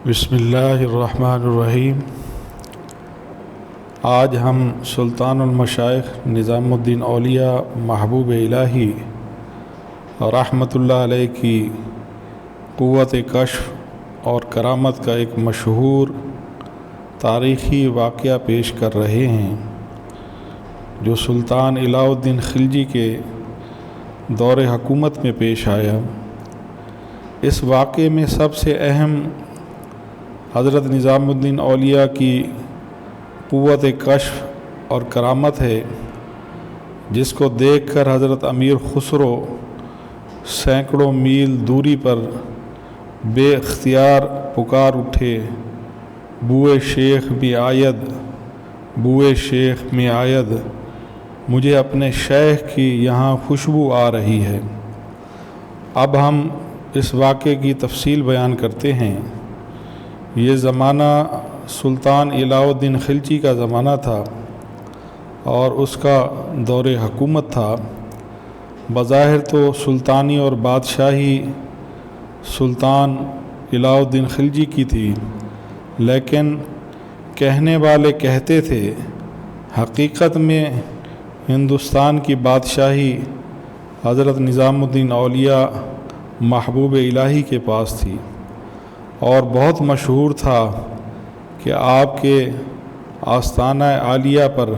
بسم اللہ الرحمن الرحیم۔ آج ہم سلطان المشائخ نظام الدین اولیاء محبوب الہی رحمۃ اللہ علیہ کی قوت کشف اور کرامت کا ایک مشہور تاریخی واقعہ پیش کر رہے ہیں جو سلطان علاء الدین خلجی کے دور حکومت میں پیش آیا۔ اس واقعے میں سب سے اہم حضرت نظام الدین اولیاء کی قوت کشف اور کرامت ہے، جس کو دیکھ کر حضرت امیر خسرو سینکڑوں میل دوری پر بے اختیار پکار اٹھے، بوئے شیخ بھی آید، بوئے شیخ میں آید، مجھے اپنے شیخ کی یہاں خوشبو آ رہی ہے۔ اب ہم اس واقعے کی تفصیل بیان کرتے ہیں۔ یہ زمانہ سلطان علاء الدین خلجی کا زمانہ تھا اور اس کا دور حکومت تھا۔ بظاہر تو سلطانی اور بادشاہی سلطان علاء الدین خلجی کی تھی، لیکن کہنے والے کہتے تھے حقیقت میں ہندوستان کی بادشاہی حضرت نظام الدین اولیاء محبوب الہی کے پاس تھی، اور بہت مشہور تھا کہ آپ کے آستانہ عالیہ پر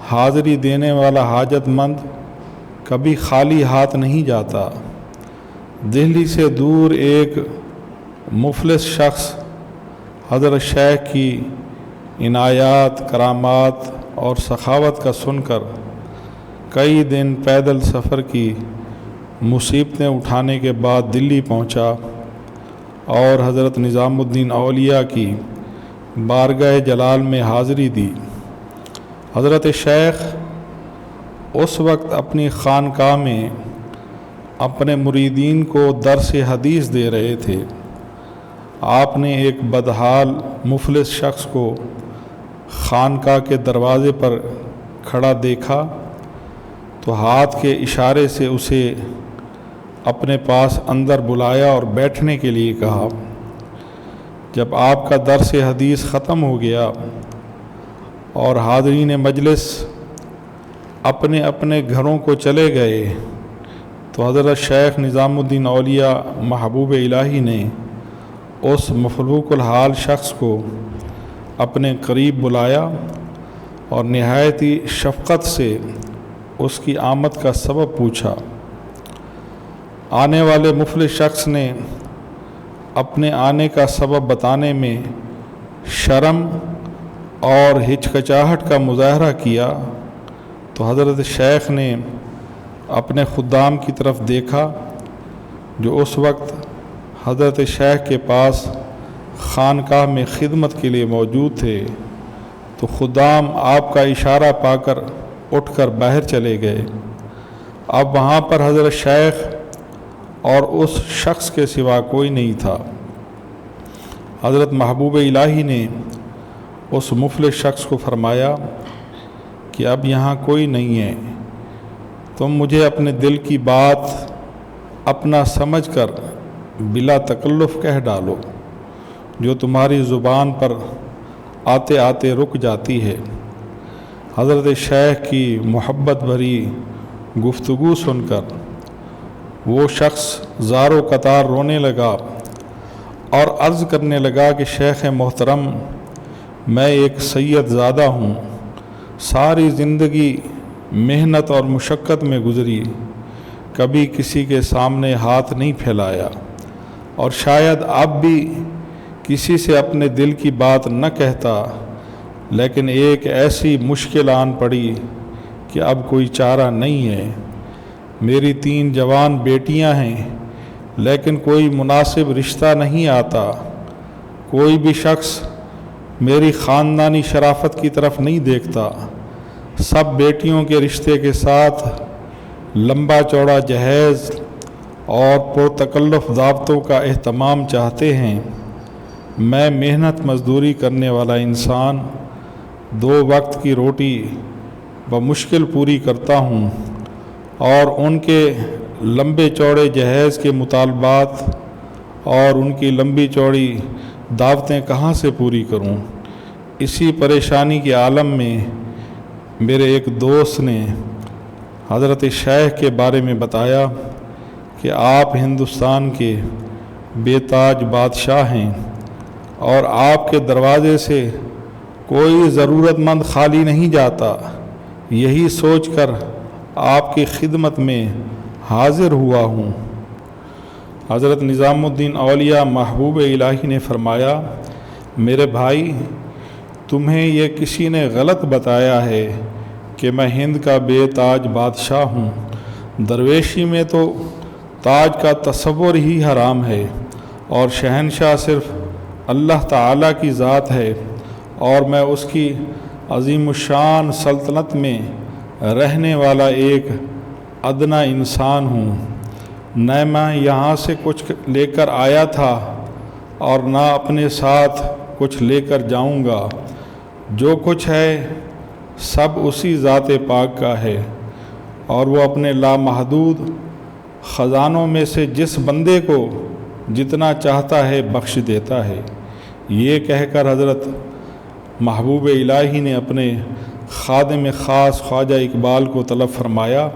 حاضری دینے والا حاجت مند کبھی خالی ہاتھ نہیں جاتا۔ دہلی سے دور ایک مفلس شخص حضرت شیخ کی عنایات، کرامات اور سخاوت کا سن کر کئی دن پیدل سفر کی مصیبتیں اٹھانے کے بعد دلی پہنچا اور حضرت نظام الدین اولیاء کی بارگاہ جلال میں حاضری دی۔ حضرت شیخ اس وقت اپنی خانقاہ میں اپنے مریدین کو درس حدیث دے رہے تھے۔ آپ نے ایک بدحال مفلس شخص کو خانقاہ کے دروازے پر کھڑا دیکھا تو ہاتھ کے اشارے سے اسے اپنے پاس اندر بلایا اور بیٹھنے کے لیے کہا۔ جب آپ کا درس حدیث ختم ہو گیا اور حاضرین مجلس اپنے اپنے گھروں کو چلے گئے تو حضرت شیخ نظام الدین اولیاء محبوب الہی نے اس مفلوق الحال شخص کو اپنے قریب بلایا اور نہایت ہی شفقت سے اس کی آمد کا سبب پوچھا۔ آنے والے مفلس شخص نے اپنے آنے کا سبب بتانے میں شرم اور ہچکچاہٹ کا مظاہرہ کیا تو حضرت شیخ نے اپنے خدام کی طرف دیکھا جو اس وقت حضرت شیخ کے پاس خانقاہ میں خدمت کے لیے موجود تھے، تو خدام آپ کا اشارہ پا کر اٹھ کر باہر چلے گئے۔ اب وہاں پر حضرت شیخ اور اس شخص کے سوا کوئی نہیں تھا۔ حضرت محبوب الہی نے اس مفلس شخص کو فرمایا کہ اب یہاں کوئی نہیں ہے، تم مجھے اپنے دل کی بات اپنا سمجھ کر بلا تکلف کہہ ڈالو جو تمہاری زبان پر آتے آتے رک جاتی ہے۔ حضرت شیخ کی محبت بھری گفتگو سن کر وہ شخص زار و قطار رونے لگا اور عرض کرنے لگا کہ شیخ محترم، میں ایک سید زادہ ہوں، ساری زندگی محنت اور مشقت میں گزری، کبھی کسی کے سامنے ہاتھ نہیں پھیلایا اور شاید اب بھی کسی سے اپنے دل کی بات نہ کہتا، لیکن ایک ایسی مشکل آن پڑی کہ اب کوئی چارہ نہیں ہے۔ میری 3 جوان بیٹیاں ہیں، لیکن کوئی مناسب رشتہ نہیں آتا، کوئی بھی شخص میری خاندانی شرافت کی طرف نہیں دیکھتا، سب بیٹیوں کے رشتے کے ساتھ لمبا چوڑا جہیز اور پرتکلف دعوتوں کا اہتمام چاہتے ہیں۔ میں محنت مزدوری کرنے والا انسان 2 وقت کی روٹی بمشکل پوری کرتا ہوں، اور ان کے لمبے چوڑے جہیز کے مطالبات اور ان کی لمبی چوڑی دعوتیں کہاں سے پوری کروں۔ اسی پریشانی کے عالم میں میرے ایک دوست نے حضرت شیخ کے بارے میں بتایا کہ آپ ہندوستان کے بے تاج بادشاہ ہیں اور آپ کے دروازے سے کوئی ضرورت مند خالی نہیں جاتا۔ یہی سوچ کر آپ کی خدمت میں حاضر ہوا ہوں۔ حضرت نظام الدین اولیاء محبوب الہی نے فرمایا، میرے بھائی، تمہیں یہ کسی نے غلط بتایا ہے کہ میں ہند کا بے تاج بادشاہ ہوں۔ درویشی میں تو تاج کا تصور ہی حرام ہے، اور شہنشاہ صرف اللہ تعالیٰ کی ذات ہے، اور میں اس کی عظیم الشان سلطنت میں رہنے والا ایک ادنا انسان ہوں۔ نہ میں یہاں سے کچھ لے کر آیا تھا اور نہ اپنے ساتھ کچھ لے کر جاؤں گا۔ جو کچھ ہے سب اسی ذات پاک کا ہے، اور وہ اپنے لامحدود خزانوں میں سے جس بندے کو جتنا چاہتا ہے بخش دیتا ہے۔ یہ کہہ کر حضرت محبوب الہی نے اپنے خادم خاص خواجہ اقبال کو طلب فرمایا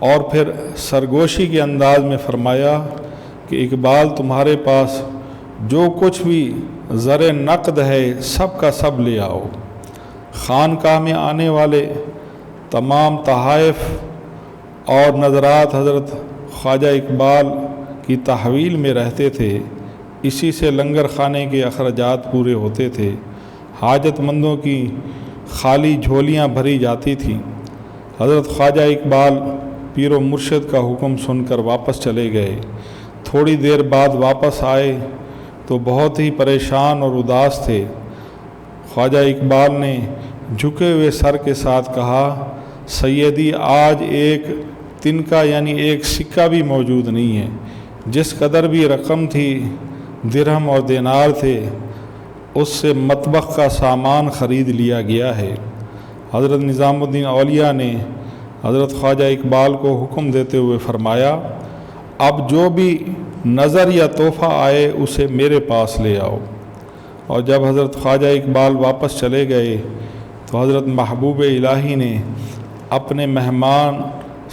اور پھر سرگوشی کے انداز میں فرمایا کہ اقبال، تمہارے پاس جو کچھ بھی زر نقد ہے سب کا سب لے آؤ۔ خانقاہ میں آنے والے تمام تحائف اور نظرات حضرت خواجہ اقبال کی تحویل میں رہتے تھے۔ اسی سے لنگر خانے کے اخراجات پورے ہوتے تھے، حاجت مندوں کی خالی جھولیاں بھری جاتی تھیں۔ حضرت خواجہ اقبال پیر و مرشد کا حکم سن کر واپس چلے گئے۔ تھوڑی دیر بعد واپس آئے تو بہت ہی پریشان اور اداس تھے۔ خواجہ اقبال نے جھکے ہوئے سر کے ساتھ کہا، سیدی، آج ایک تنکا یعنی ایک سکہ بھی موجود نہیں ہے۔ جس قدر بھی رقم تھی، درہم اور دینار تھے، اس سے مطبخ کا سامان خرید لیا گیا ہے۔ حضرت نظام الدین اولیاء نے حضرت خواجہ اقبال کو حکم دیتے ہوئے فرمایا، اب جو بھی نظر یا تحفہ آئے اسے میرے پاس لے آؤ۔ اور جب حضرت خواجہ اقبال واپس چلے گئے تو حضرت محبوب الہی نے اپنے مہمان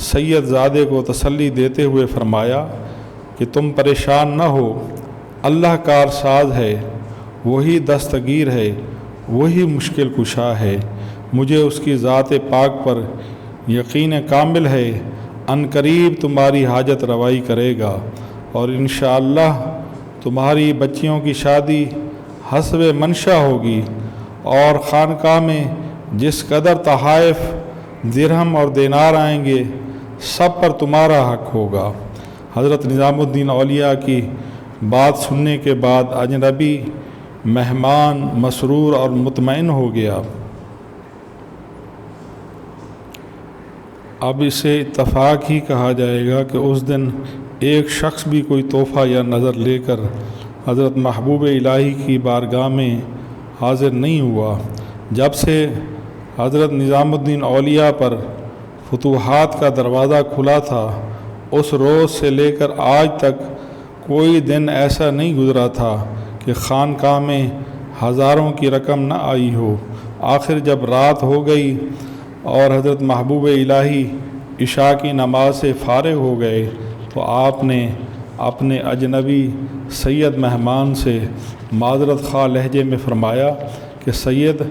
سید زادے کو تسلی دیتے ہوئے فرمایا کہ تم پریشان نہ ہو، اللہ کار ساز ہے، وہی دستگیر ہے، وہی مشکل کشا ہے۔ مجھے اس کی ذات پاک پر یقین کامل ہے، ان قریب تمہاری حاجت روائی کرے گا، اور انشاءاللہ تمہاری بچیوں کی شادی حسب منشا ہوگی، اور خانقاہ میں جس قدر تحائف، درہم اور دینار آئیں گے سب پر تمہارا حق ہوگا۔ حضرت نظام الدین اولیاء کی بات سننے کے بعد اجنبی مہمان مسرور اور مطمئن ہو گیا۔ اب اسے اتفاق ہی کہا جائے گا کہ اس دن ایک شخص بھی کوئی تحفہ یا نظر لے کر حضرت محبوب الہی کی بارگاہ میں حاضر نہیں ہوا۔ جب سے حضرت نظام الدین اولیاء پر فتوحات کا دروازہ کھلا تھا، اس روز سے لے کر آج تک کوئی دن ایسا نہیں گزرا تھا کہ خانقاہ میں ہزاروں کی رقم نہ آئی ہو۔ آخر جب رات ہو گئی اور حضرت محبوب الہی عشاء کی نماز سے فارغ ہو گئے تو آپ نے اپنے اجنبی سید مہمان سے معذرت خواہ لہجے میں فرمایا کہ سید،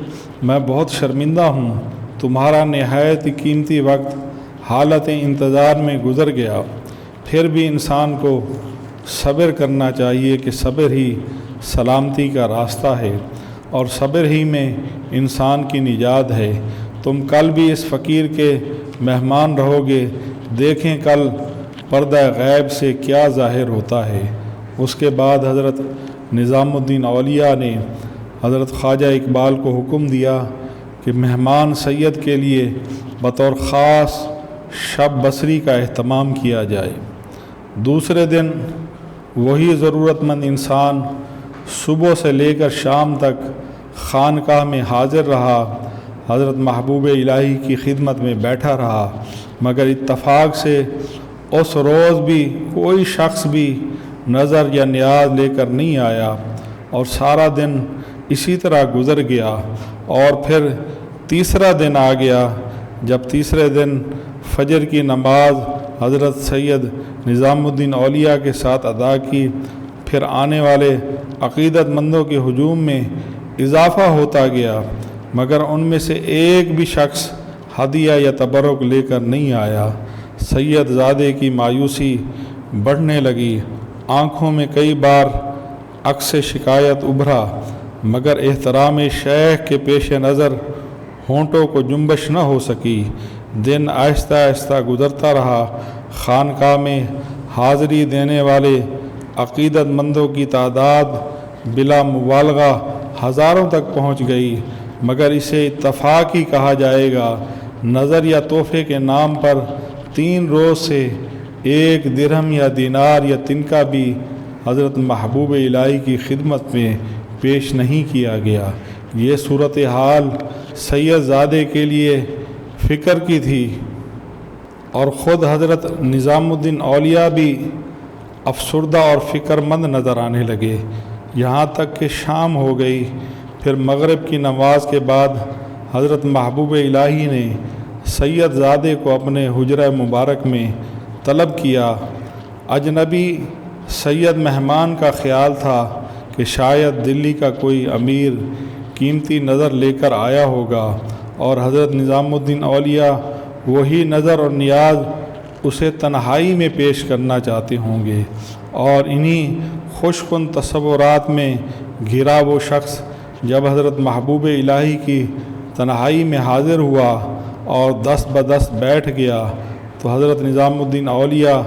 میں بہت شرمندہ ہوں، تمہارا نہایت قیمتی وقت حالت انتظار میں گزر گیا۔ پھر بھی انسان کو صبر کرنا چاہیے کہ صبر ہی سلامتی کا راستہ ہے، اور صبر ہی میں انسان کی نجات ہے۔ تم کل بھی اس فقیر کے مہمان رہو گے، دیکھیں کل پردہ غیب سے کیا ظاہر ہوتا ہے۔ اس کے بعد حضرت نظام الدین اولیاء نے حضرت خواجہ اقبال کو حکم دیا کہ مہمان سید کے لیے بطور خاص شب بصری کا اہتمام کیا جائے۔ دوسرے دن وہی ضرورت مند انسان صبح سے لے کر شام تک خانقاہ میں حاضر رہا، حضرت محبوب الہی کی خدمت میں بیٹھا رہا، مگر اتفاق سے اس روز بھی کوئی شخص بھی نظر یا نیاز لے کر نہیں آیا۔ اور سارا دن اسی طرح گزر گیا، اور پھر تیسرا دن آ گیا۔ جب تیسرے دن فجر کی نماز حضرت سید نظام الدین اولیاء کے ساتھ ادا کی، پھر آنے والے عقیدت مندوں کے ہجوم میں اضافہ ہوتا گیا، مگر ان میں سے ایک بھی شخص ہدیہ یا تبرک لے کر نہیں آیا۔ سید زادے کی مایوسی بڑھنے لگی، آنکھوں میں کئی بار عکس شکایت ابھرا، مگر احترام شیخ کے پیش نظر ہونٹوں کو جنبش نہ ہو سکی۔ دن آہستہ آہستہ گزرتا رہا، خانقاہ میں حاضری دینے والے عقیدت مندوں کی تعداد بلا مبالغہ ہزاروں تک پہنچ گئی، مگر اسے اتفاق ہی کہا جائے گا۔ نظر یا تحفے کے نام پر 3 روز سے 1 درہم یا دینار یا تنکا بھی حضرت محبوب الہی کی خدمت میں پیش نہیں کیا گیا۔ یہ صورتحال سید زادے کے لیے فکر کی تھی، اور خود حضرت نظام الدین اولیاء بھی افسردہ اور فکر مند نظر آنے لگے، یہاں تک کہ شام ہو گئی۔ پھر مغرب کی نماز کے بعد حضرت محبوب الہی نے سید زادے کو اپنے حجرہ مبارک میں طلب کیا۔ اجنبی سید مہمان کا خیال تھا کہ شاید دلی کا کوئی امیر قیمتی نظر لے کر آیا ہوگا، اور حضرت نظام الدین اولیاء وہی نظر اور نیاز اسے تنہائی میں پیش کرنا چاہتے ہوں گے، اور انہی خوش کن تصورات میں گھرا وہ شخص جب حضرت محبوب الہی کی تنہائی میں حاضر ہوا اور دست بدست بیٹھ گیا، تو حضرت نظام الدین اولیاء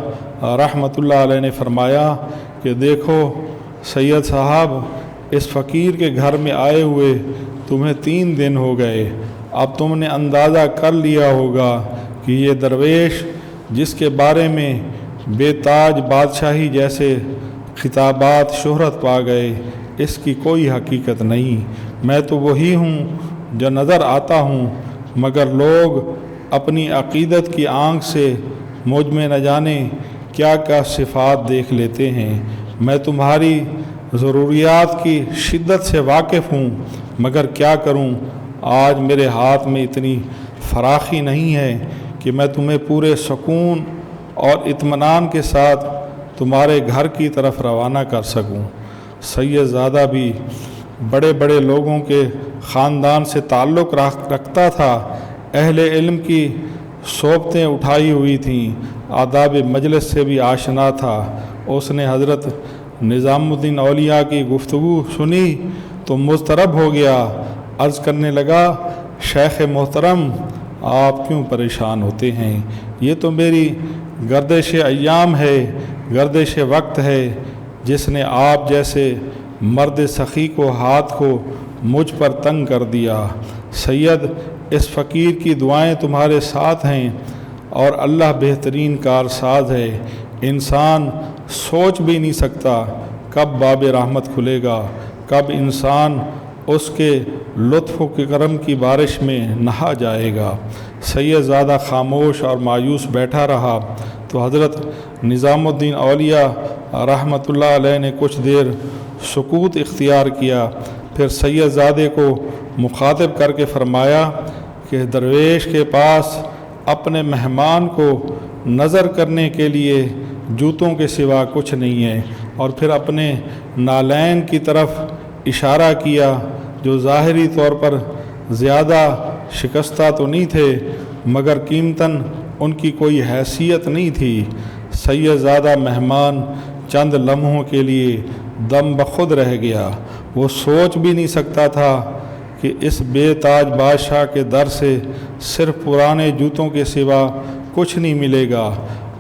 رحمۃ اللہ علیہ نے فرمایا کہ دیکھو سید صاحب، اس فقیر کے گھر میں آئے ہوئے تمہیں 3 دن ہو گئے، اب تم نے اندازہ کر لیا ہوگا کہ یہ درویش جس کے بارے میں بے تاج بادشاہی جیسے خطابات شہرت پا گئے، اس کی کوئی حقیقت نہیں۔ میں تو وہی ہوں جو نظر آتا ہوں، مگر لوگ اپنی عقیدت کی آنکھ سے مجھ میں نہ جانے کیا کیا صفات دیکھ لیتے ہیں۔ میں تمہاری ضروریات کی شدت سے واقف ہوں، مگر کیا کروں، آج میرے ہاتھ میں اتنی فراخی نہیں ہے کہ میں تمہیں پورے سکون اور اطمینان کے ساتھ تمہارے گھر کی طرف روانہ کر سکوں۔ سید زادہ بھی بڑے بڑے لوگوں کے خاندان سے تعلق رکھتا تھا، اہل علم کی صحبتیں اٹھائی ہوئی تھیں، آداب مجلس سے بھی آشنا تھا۔ اس نے حضرت نظام الدین اولیاء کی گفتگو سنی تو مضطرب ہو گیا، عرض کرنے لگا، شیخ محترم آپ کیوں پریشان ہوتے ہیں؟ یہ تو میری گردش ایام ہے، گردش وقت ہے، جس نے آپ جیسے مرد سخی کو ہاتھ کو مجھ پر تنگ کر دیا۔ سید، اس فقیر کی دعائیں تمہارے ساتھ ہیں، اور اللہ بہترین کارساز ہے۔ انسان سوچ بھی نہیں سکتا کب باب رحمت کھلے گا، کب انسان اس کے لطف و کرم کی بارش میں نہا جائے گا۔ سید زادہ خاموش اور مایوس بیٹھا رہا، تو حضرت نظام الدین اولیاء رحمۃ اللہ علیہ نے کچھ دیر سکوت اختیار کیا، پھر سید زادے کو مخاطب کر کے فرمایا کہ درویش کے پاس اپنے مہمان کو نظر کرنے کے لیے جوتوں کے سوا کچھ نہیں ہے، اور پھر اپنے نالین کی طرف اشارہ کیا جو ظاہری طور پر زیادہ شکستہ تو نہیں تھے، مگر قیمتاً ان کی کوئی حیثیت نہیں تھی۔ سید زادہ مہمان چند لمحوں کے لیے دم بخود رہ گیا، وہ سوچ بھی نہیں سکتا تھا کہ اس بے تاج بادشاہ کے در سے صرف پرانے جوتوں کے سوا کچھ نہیں ملے گا۔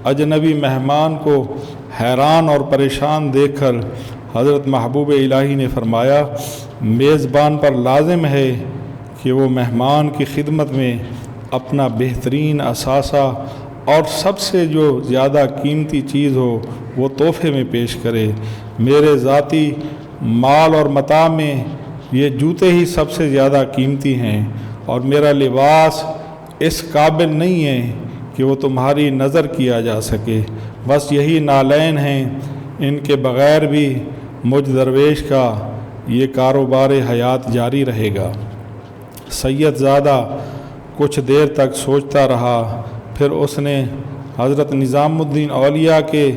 اجنبی مہمان کو حیران اور پریشان دیکھ کر حضرت محبوب الہی نے فرمایا، میزبان پر لازم ہے کہ وہ مہمان کی خدمت میں اپنا بہترین اثاثہ اور سب سے جو زیادہ قیمتی چیز ہو وہ تحفے میں پیش کرے۔ میرے ذاتی مال اور متاع میں یہ جوتے ہی سب سے زیادہ قیمتی ہیں، اور میرا لباس اس قابل نہیں ہے کہ وہ تمہاری نظر کیا جا سکے، بس یہی نالین ہیں، ان کے بغیر بھی مجھ درویش کا یہ کاروبار حیات جاری رہے گا۔ سید زادہ کچھ دیر تک سوچتا رہا، پھر اس نے حضرت نظام الدین اولیاء کے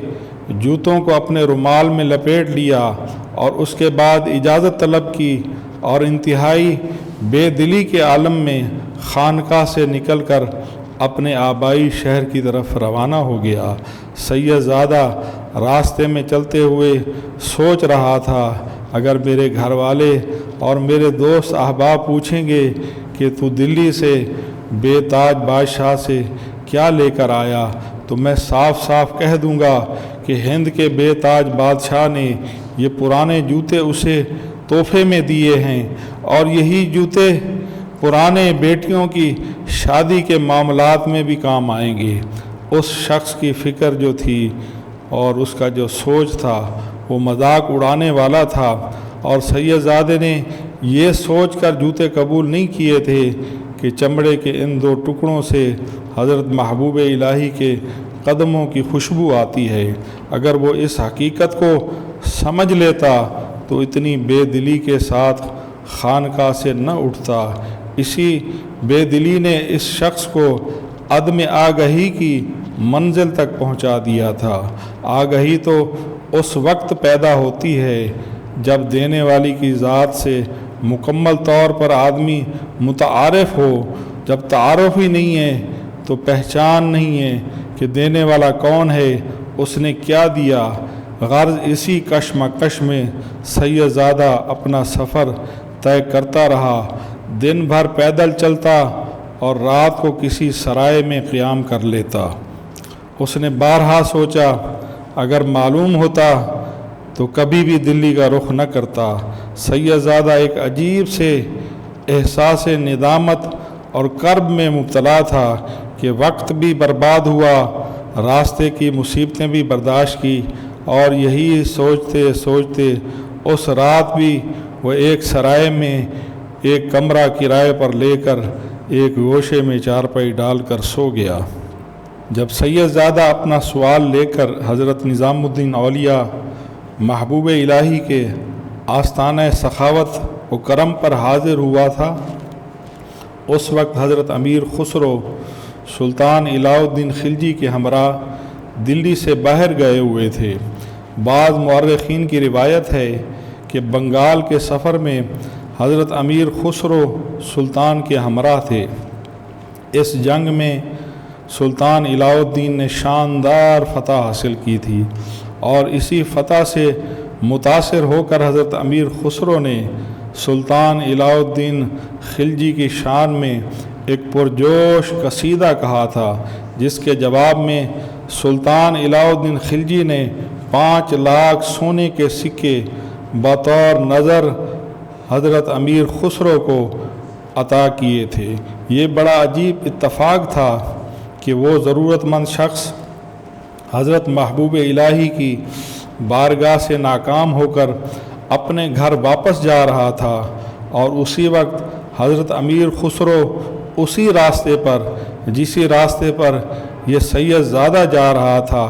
جوتوں کو اپنے رومال میں لپیٹ لیا اور اس کے بعد اجازت طلب کی اور انتہائی بے دلی کے عالم میں خانقاہ سے نکل کر اپنے آبائی شہر کی طرف روانہ ہو گیا۔ سید زادہ راستے میں چلتے ہوئے سوچ رہا تھا، اگر میرے گھر والے اور میرے دوست احباب پوچھیں گے کہ تو دلی سے بے تاج بادشاہ سے کیا لے کر آیا، تو میں صاف صاف کہہ دوں گا کہ ہند کے بے تاج بادشاہ نے یہ پرانے جوتے اسے تحفے میں دیے ہیں، اور یہی جوتے پرانے بیٹیوں کی شادی کے معاملات میں بھی کام آئیں گے۔ اس شخص کی فکر جو تھی اور اس کا جو سوچ تھا وہ مذاق اڑانے والا تھا، اور سید زادے نے یہ سوچ کر جوتے قبول نہیں کیے تھے کہ چمڑے کے ان دو ٹکڑوں سے حضرت محبوب الہی کے قدموں کی خوشبو آتی ہے۔ اگر وہ اس حقیقت کو سمجھ لیتا تو اتنی بے دلی کے ساتھ خانقاہ سے نہ اٹھتا۔ اسی بے دلی نے اس شخص کو عدم آگہی کی منزل تک پہنچا دیا تھا۔ آگہی تو اس وقت پیدا ہوتی ہے جب دینے والی کی ذات سے مکمل طور پر آدمی متعارف ہو۔ جب تعارف ہی نہیں ہے تو پہچان نہیں ہے کہ دینے والا کون ہے، اس نے کیا دیا۔ غرض اسی کشمکش میں سید زادہ اپنا سفر طے کرتا رہا، دن بھر پیدل چلتا اور رات کو کسی سرائے میں قیام کر لیتا۔ اس نے بارہا سوچا، اگر معلوم ہوتا تو کبھی بھی دلی کا رخ نہ کرتا۔ سید زادہ ایک عجیب سے احساس ندامت اور کرب میں مبتلا تھا کہ وقت بھی برباد ہوا، راستے کی مصیبتیں بھی برداشت کی، اور یہی سوچتے سوچتے اس رات بھی وہ ایک سرائے میں ایک کمرہ کرائے پر لے کر ایک گوشے میں چارپائی ڈال کر سو گیا۔ جب سید زادہ اپنا سوال لے کر حضرت نظام الدین اولیاء محبوب الہی کے آستانہ سخاوت و کرم پر حاضر ہوا تھا، اس وقت حضرت امیر خسرو سلطان علاء الدین خلجی کے ہمراہ دلی سے باہر گئے ہوئے تھے۔ بعض مورخین کی روایت ہے کہ بنگال کے سفر میں حضرت امیر خسرو سلطان کے ہمراہ تھے۔ اس جنگ میں سلطان علاء الدین نے شاندار فتح حاصل کی تھی، اور اسی فتح سے متاثر ہو کر حضرت امیر خسرو نے سلطان علاء الدین خلجی کی شان میں ایک پرجوش قصیدہ کہا تھا، جس کے جواب میں سلطان علاء الدین خلجی نے 5 لاکھ سونے کے سکے بطور نظر حضرت امیر خسرو کو عطا کیے تھے۔ یہ بڑا عجیب اتفاق تھا کہ وہ ضرورت مند شخص حضرت محبوب الہی کی بارگاہ سے ناکام ہو کر اپنے گھر واپس جا رہا تھا، اور اسی وقت حضرت امیر خسرو اسی راستے پر جسی راستے پر یہ سید زادہ جا رہا تھا،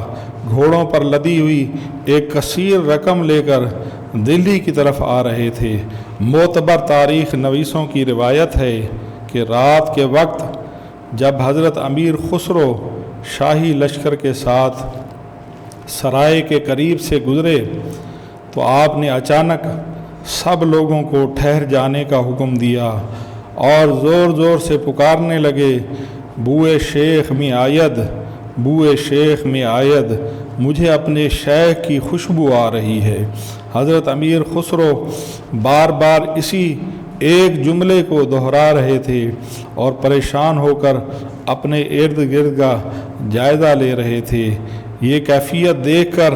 گھوڑوں پر لدی ہوئی ایک کثیر رقم لے کر دلی کی طرف آ رہے تھے۔ معتبر تاریخ نویسوں کی روایت ہے کہ رات کے وقت جب حضرت امیر خسرو شاہی لشکر کے ساتھ سرائے کے قریب سے گزرے تو آپ نے اچانک سب لوگوں کو ٹھہر جانے کا حکم دیا اور زور زور سے پکارنے لگے، بوئے شیخ میں آید، بوئے شیخ میں آید، مجھے اپنے شیخ کی خوشبو آ رہی ہے۔ حضرت امیر خسرو بار بار اسی ایک جملے کو دہرا رہے تھے اور پریشان ہو کر اپنے ارد گرد کا جائزہ لے رہے تھے۔ یہ کیفیت دیکھ کر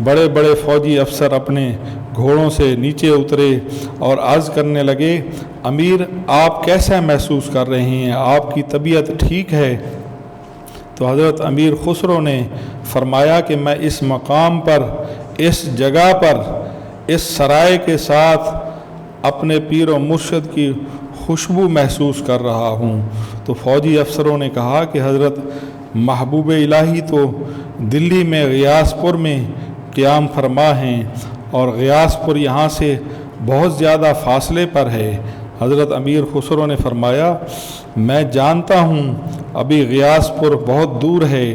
بڑے بڑے فوجی افسر اپنے گھوڑوں سے نیچے اترے اور عرض کرنے لگے، امیر آپ کیسا محسوس کر رہے ہیں؟ آپ کی طبیعت ٹھیک ہے؟ تو حضرت امیر خسرو نے فرمایا کہ میں اس مقام پر، اس جگہ پر، اس سرائے کے ساتھ اپنے پیر و مرشد کی خوشبو محسوس کر رہا ہوں۔ تو فوجی افسروں نے کہا کہ حضرت محبوب الہی تو دلی میں غیاث پور میں قیام فرما ہیں، اور غیاث پور یہاں سے بہت زیادہ فاصلے پر ہے۔ حضرت امیر خسرو نے فرمایا میں جانتا ہوں ابھی غیاث پور بہت دور ہے،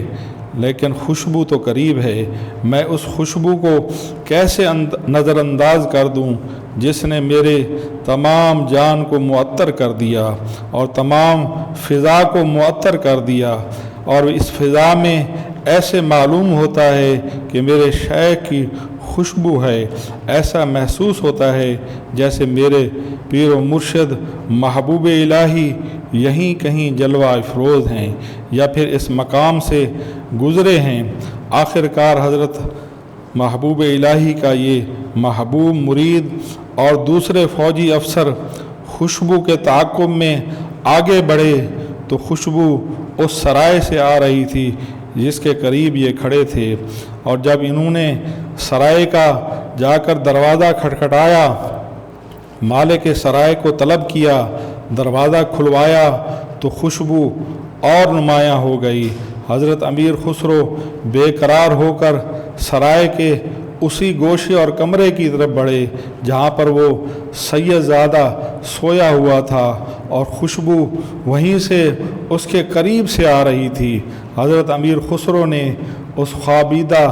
لیکن خوشبو تو قریب ہے۔ میں اس خوشبو کو کیسے نظر انداز کر دوں جس نے میرے تمام جان کو معطر کر دیا اور تمام فضا کو معطر کر دیا، اور اس فضا میں ایسے معلوم ہوتا ہے کہ میرے شیخ کی خوشبو ہے۔ ایسا محسوس ہوتا ہے جیسے میرے پیر و مرشد محبوب الہی یہیں کہیں جلوہ افروز ہیں یا پھر اس مقام سے گزرے ہیں۔ آخر کار حضرت محبوب الہی کا یہ محبوب مرید اور دوسرے فوجی افسر خوشبو کے تعاقب میں آگے بڑھے تو خوشبو اس سرائے سے آ رہی تھی جس کے قریب یہ کھڑے تھے، اور جب انہوں نے سرائے کا جا کر دروازہ کھٹکھٹایا، مالک سرائے کو طلب کیا، دروازہ کھلوایا تو خوشبو اور نمایاں ہو گئی۔ حضرت امیر خسرو بے قرار ہو کر سرائے کے اسی گوشے اور کمرے کی طرف بڑھے جہاں پر وہ سید زادہ سویا ہوا تھا، اور خوشبو وہیں سے اس کے قریب سے آ رہی تھی۔ حضرت امیر خسرو نے اس خوابیدہ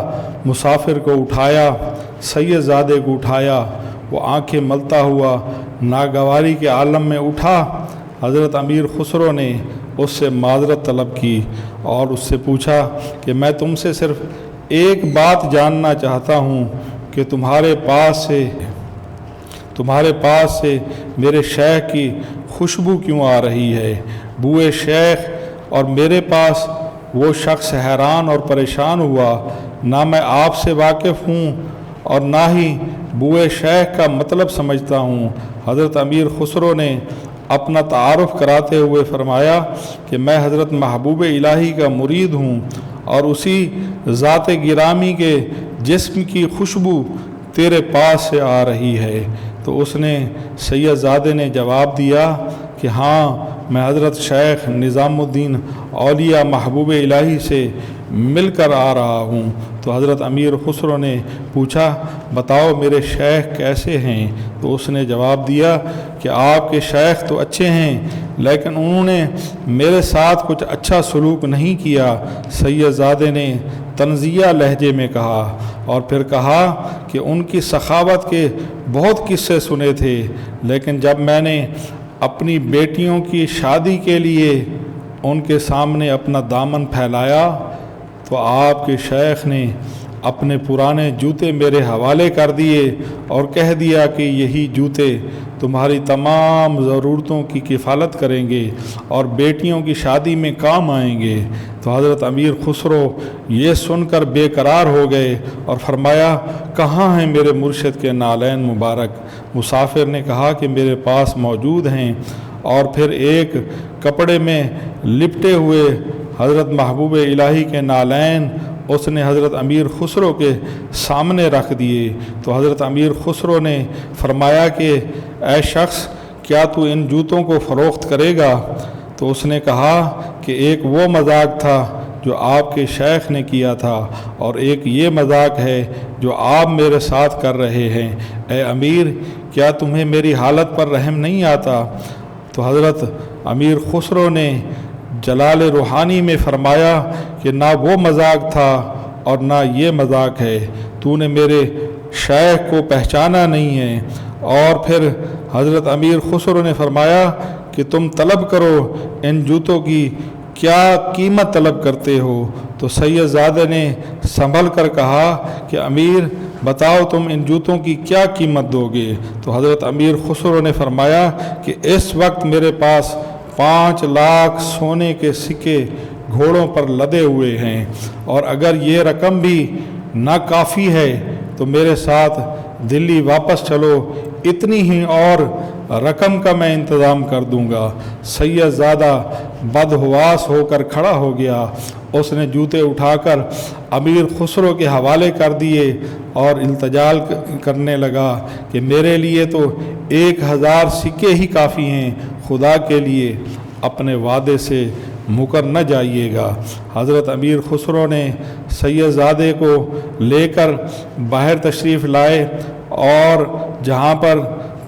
مسافر کو اٹھایا، سید زادے کو اٹھایا، وہ آنکھیں ملتا ہوا ناگواری کے عالم میں اٹھا۔ حضرت امیر خسرو نے اس سے معذرت طلب کی اور اس سے پوچھا کہ میں تم سے صرف ایک بات جاننا چاہتا ہوں کہ تمہارے پاس سے میرے شیخ کی خوشبو کیوں آ رہی ہے؟ بوئے شیخ اور میرے پاس وہ شخص حیران اور پریشان ہوا، نہ میں آپ سے واقف ہوں اور نہ ہی بوئے شیخ کا مطلب سمجھتا ہوں۔ حضرت امیر خسرو نے اپنا تعارف کراتے ہوئے فرمایا کہ میں حضرت محبوب الہی کا مرید ہوں اور اسی ذات گرامی کے جسم کی خوشبو تیرے پاس سے آ رہی ہے۔ تو اس نے سید زادے نے جواب دیا کہ ہاں، میں حضرت شیخ نظام الدین اولیاء محبوب الہی سے مل کر آ رہا ہوں۔ تو حضرت امیر خسرو نے پوچھا بتاؤ میرے شیخ کیسے ہیں؟ تو اس نے جواب دیا کہ آپ کے شیخ تو اچھے ہیں، لیکن انہوں نے میرے ساتھ کچھ اچھا سلوک نہیں کیا۔ سید زادے نے طنزیہ لہجے میں کہا اور پھر کہا کہ ان کی سخاوت کے بہت قصے سنے تھے، لیکن جب میں نے اپنی بیٹیوں کی شادی کے لیے ان کے سامنے اپنا دامن پھیلایا تو آپ کے شیخ نے اپنے پرانے جوتے میرے حوالے کر دیے اور کہہ دیا کہ یہی جوتے تمہاری تمام ضرورتوں کی کفالت کریں گے اور بیٹیوں کی شادی میں کام آئیں گے۔ تو حضرت امیر خسرو یہ سن کر بے قرار ہو گئے اور فرمایا کہاں ہیں میرے مرشد کے نالین مبارک؟ مسافر نے کہا کہ میرے پاس موجود ہیں، اور پھر ایک کپڑے میں لپٹے ہوئے حضرت محبوب الہی کے نالین اس نے حضرت امیر خسرو کے سامنے رکھ دیے۔ تو حضرت امیر خسرو نے فرمایا کہ اے شخص، کیا تو ان جوتوں کو فروخت کرے گا؟ تو اس نے کہا کہ ایک وہ مذاق تھا جو آپ کے شیخ نے کیا تھا، اور ایک یہ مذاق ہے جو آپ میرے ساتھ کر رہے ہیں۔ اے امیر، کیا تمہیں میری حالت پر رحم نہیں آتا؟ تو حضرت امیر خسرو نے جلال روحانی میں فرمایا کہ نہ وہ مذاق تھا اور نہ یہ مذاق ہے، تو نے میرے شیخ کو پہچانا نہیں ہے۔ اور پھر حضرت امیر خسرو نے فرمایا کہ تم طلب کرو، ان جوتوں کی کیا قیمت طلب کرتے ہو؟ تو سید زادے نے سنبھل کر کہا کہ امیر بتاؤ تم ان جوتوں کی کیا قیمت دو گے؟ تو حضرت امیر خسرو نے فرمایا کہ اس وقت میرے پاس 5 لاکھ سونے کے سکے گھوڑوں پر لدے ہوئے ہیں، اور اگر یہ رقم بھی نہ کافی ہے تو میرے ساتھ دلی واپس چلو، اتنی ہی اور رقم کا میں انتظام کر دوں گا۔ سید زادہ بدحواس ہو کر کھڑا ہو گیا، اس نے جوتے اٹھا کر امیر خسرو کے حوالے کر دیے اور التجا کرنے لگا کہ میرے لیے تو 1000 سکے ہی کافی ہیں، خدا کے لیے اپنے وعدے سے مکر نہ جائیے گا۔ حضرت امیر خسرو نے سید زادے کو لے کر باہر تشریف لائے، اور جہاں پر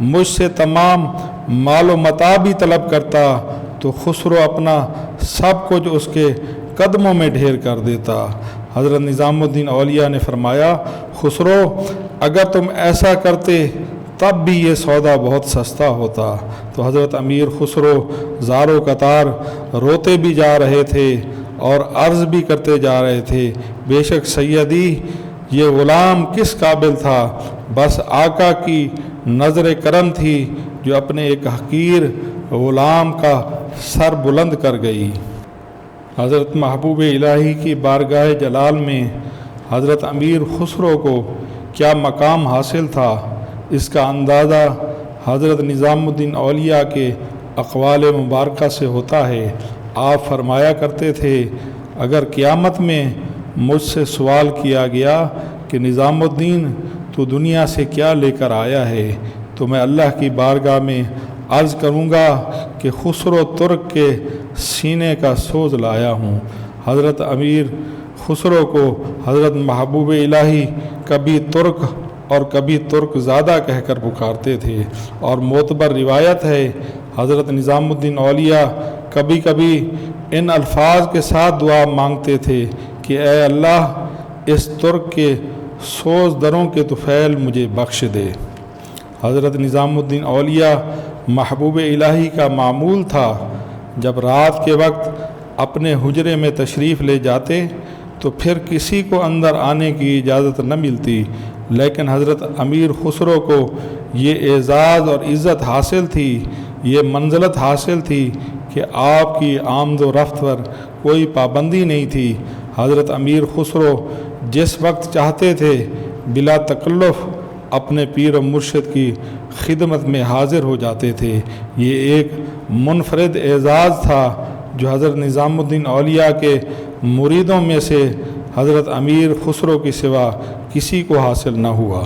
مجھ سے تمام مال و متاع بھی طلب کرتا تو خسرو اپنا سب کچھ اس کے قدموں میں ڈھیر کر دیتا۔ حضرت نظام الدین اولیاء نے فرمایا، خسرو اگر تم ایسا کرتے تب بھی یہ سودا بہت سستا ہوتا۔ تو حضرت امیر خسرو زارو قطار روتے بھی جا رہے تھے اور عرض بھی کرتے جا رہے تھے، بے شک سیدی یہ غلام کس قابل تھا، بس آقا کی نظر کرم تھی جو اپنے ایک حقیر غلام کا سر بلند کر گئی۔ حضرت محبوب الہی کی بارگاہ جلال میں حضرت امیر خسرو کو کیا مقام حاصل تھا، اس کا اندازہ حضرت نظام الدین اولیاء کے اقوال مبارکہ سے ہوتا ہے۔ آپ فرمایا کرتے تھے، اگر قیامت میں مجھ سے سوال کیا گیا کہ نظام الدین تو دنیا سے کیا لے کر آیا ہے، تو میں اللہ کی بارگاہ میں عرض کروں گا کہ خسرو ترک کے سینے کا سوز لایا ہوں۔ حضرت امیر خسرو کو حضرت محبوب الہی کبھی ترک اور کبھی ترک زادہ کہہ کر پکارتے تھے، اور معتبر روایت ہے حضرت نظام الدین اولیاء کبھی کبھی ان الفاظ کے ساتھ دعا مانگتے تھے کہ اے اللہ اس ترک کے سوز دروں کے طفیل مجھے بخش دے۔ حضرت نظام الدین اولیاء محبوب الہی کا معمول تھا جب رات کے وقت اپنے حجرے میں تشریف لے جاتے تو پھر کسی کو اندر آنے کی اجازت نہ ملتی، لیکن حضرت امیر خسرو کو یہ اعزاز اور عزت حاصل تھی، یہ منزلت حاصل تھی کہ آپ کی آمد و رفت پر کوئی پابندی نہیں تھی۔ حضرت امیر خسرو جس وقت چاہتے تھے بلا تکلف اپنے پیر و مرشد کی خدمت میں حاضر ہو جاتے تھے۔ یہ ایک منفرد اعزاز تھا جو حضرت نظام الدین اولیاء کے مریدوں میں سے حضرت امیر خسرو کے سوا کسی کو حاصل نہ ہوا۔